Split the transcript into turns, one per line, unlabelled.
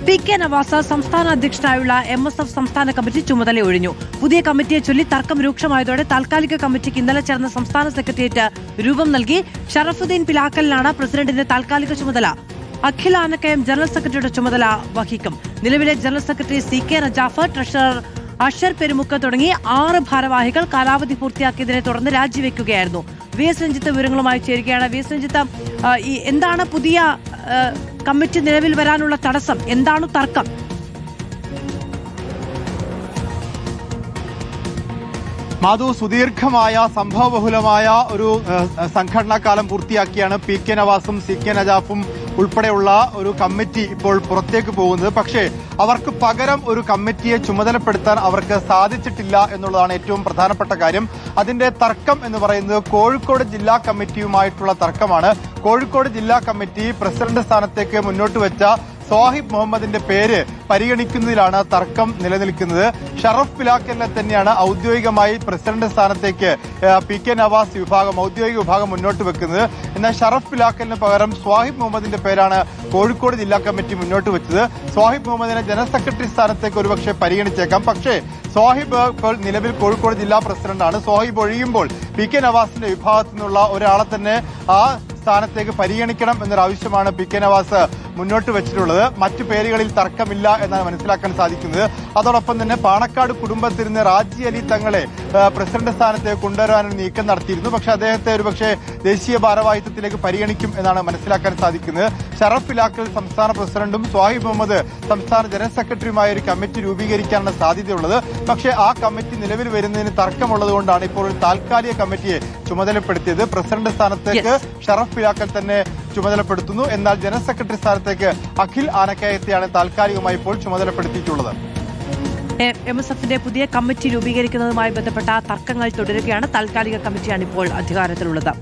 P K. Nawaz സംസ്ഥാന അധ്യക്ഷനായുള്ള MSF സംസ്ഥാന committee ചുമതല ഒഴിഞ്ഞു. പുതിയ കമ്മിറ്റിയെ ചൊല്ലി തർക്കം രൂക്ഷമായതോടെ താൽക്കാലിക കമ്മിറ്റിക്ക് ഇന്നലെ ചേർന്ന സംസ്ഥാന സെക്രട്ടേറിയറ്റ് രൂപം നൽകി. ഷറഫുദ്ദീൻ പിലാക്കലിനാണ് പ്രസിഡന്റിന്റെ താൽക്കാലിക ചുമതല. അഖിൽ ആനക്കയം ജനറൽ സെക്രട്ടറിയുടെ ചുമതല വഹിക്കും. നിലവിലെ general secretary CK Najaf, treasurer Ashar Perumukku തുടങ്ങി 6 ഭാരവാഹികൾ കാലാവധി പൂർത്തിയാക്കിയതിനെ തുടർന്ന് രാജിവെക്കുകയായിരുന്നു. VS രഞ്ജിത്ത് വിവരങ്ങളുമായി ചേരുകയാണ്. VS രഞ്ജിത്ത്, എന്താണ് പുതിയ കമ്മിറ്റി നിലവിൽ വരാനുള്ള തടസ്സം? എന്താണ് തർക്കം?
മാധു, സുദീർഘമായ സംഭവബഹുലമായ ഒരു സംഘടനാ കാലം പൂർത്തിയാക്കിയാണ് PK നവാസും CK നജാഫും ഉൾപ്പെടെയുള്ള ഒരു കമ്മിറ്റി ഇപ്പോൾ പുറത്തേക്ക് പോകുന്നത്. പക്ഷേ അവർക്ക് പകരം ഒരു കമ്മിറ്റിയെ ചുമതലപ്പെടുത്താൻ അവർക്ക് സാധിച്ചിട്ടില്ല എന്നുള്ളതാണ് ഏറ്റവും പ്രധാനപ്പെട്ട കാര്യം. അതിന്റെ തർക്കം എന്ന് പറയുന്നത് കോഴിക്കോട് ജില്ലാ കമ്മിറ്റിയുമായിട്ടുള്ള തർക്കമാണ്. കോഴിക്കോട് ജില്ലാ കമ്മിറ്റി പ്രസിഡന്റ് സ്ഥാനത്തേക്ക് മുന്നോട്ട് വെച്ച സ്വാഹിബ് മുഹമ്മദിന്റെ പേര് പരിഗണിക്കുന്നതിലാണ് തർക്കം നിലനിൽക്കുന്നത്. ഷറഫ് പിലാക്കലിനെ തന്നെയാണ് ഔദ്യോഗികമായി പ്രസിഡന്റ് സ്ഥാനത്തേക്ക് PK നവാസ് വിഭാഗം, ഔദ്യോഗിക വിഭാഗം മുന്നോട്ട് വെക്കുന്നത്. എന്നാൽ ഷറഫ് പിലാക്കലിന് പകരം സ്വാഹിബ് മുഹമ്മദിന്റെ പേരാണ് കോഴിക്കോട് ജില്ലാ കമ്മിറ്റി മുന്നോട്ട് വെച്ചത്. സ്വാഹിബ് മുഹമ്മദിനെ ജനറൽ സെക്രട്ടറി സ്ഥാനത്തേക്ക് ഒരുപക്ഷെ പരിഗണിച്ചേക്കാം. പക്ഷേ സ്വാഹിബ് ഇപ്പോൾ നിലവിൽ കോഴിക്കോട് ജില്ലാ പ്രസിഡന്റാണ്. സ്വാഹിബ് ഒഴിയുമ്പോൾ PK നവാസിന്റെ വിഭാഗത്തിൽ നിന്നുള്ള ഒരാളെ തന്നെ ആ സ്ഥാനത്തേക്ക് പരിഗണിക്കണം എന്നൊരാവശ്യമാണ് PK നവാസ് മുന്നോട്ട് വെച്ചിട്ടുള്ളത്. മറ്റു പേരുകളിൽ തർക്കമില്ല എന്നാണ് മനസ്സിലാക്കാൻ സാധിക്കുന്നത്. അതോടൊപ്പം തന്നെ പാണക്കാട് കുടുംബത്തിൽ നിന്ന് റാജി അലി തങ്ങളെ പ്രസിഡന്റ് സ്ഥാനത്തേക്ക് കൊണ്ടുവരാനൊരു നീക്കം നടത്തിയിരുന്നു. പക്ഷെ അദ്ദേഹത്തെ ഒരുപക്ഷെ ദേശീയ ഭാരവാഹിത്വത്തിലേക്ക് പരിഗണിക്കും എന്നാണ് മനസ്സിലാക്കാൻ സാധിക്കുന്നത്. ഷറഫ് പിലാക്കൽ സംസ്ഥാന പ്രസിഡന്റും സ്വാഹിബ് മുഹമ്മദ് സംസ്ഥാന ജനറൽ സെക്രട്ടറിയുമായ ഒരു കമ്മിറ്റി രൂപീകരിക്കാനാണ് സാധ്യതയുള്ളത്. പക്ഷേ ആ കമ്മിറ്റി നിലവിൽ വരുന്നതിന് തർക്കമുള്ളതുകൊണ്ടാണ് ഇപ്പോൾ ഒരു താൽക്കാലിക കമ്മിറ്റിയെ ചുമതലപ്പെടുത്തിയത്. പ്രസിഡന്റ് സ്ഥാനത്തേക്ക് ഷറഫ് പിലാക്കൽ തന്നെ ചുമതലപ്പെടുത്തുന്നു. എന്നാൽ ജനറൽ സെക്രട്ടറി സ്ഥാനത്തേക്ക് അഖിൽ ആനക്കയത്തെയാണ് താൽക്കാലികമായി ഇപ്പോൾ ചുമതലപ്പെടുത്തിയിട്ടുള്ളത്.
MSFന്റെ പുതിയ കമ്മിറ്റി രൂപീകരിക്കുന്നതുമായി ബന്ധപ്പെട്ട തർക്കങ്ങൾ തുടരുകയാണ്. താൽക്കാലിക കമ്മിറ്റിയാണ് ഇപ്പോൾ അധികാരത്തിലുള്ളത്.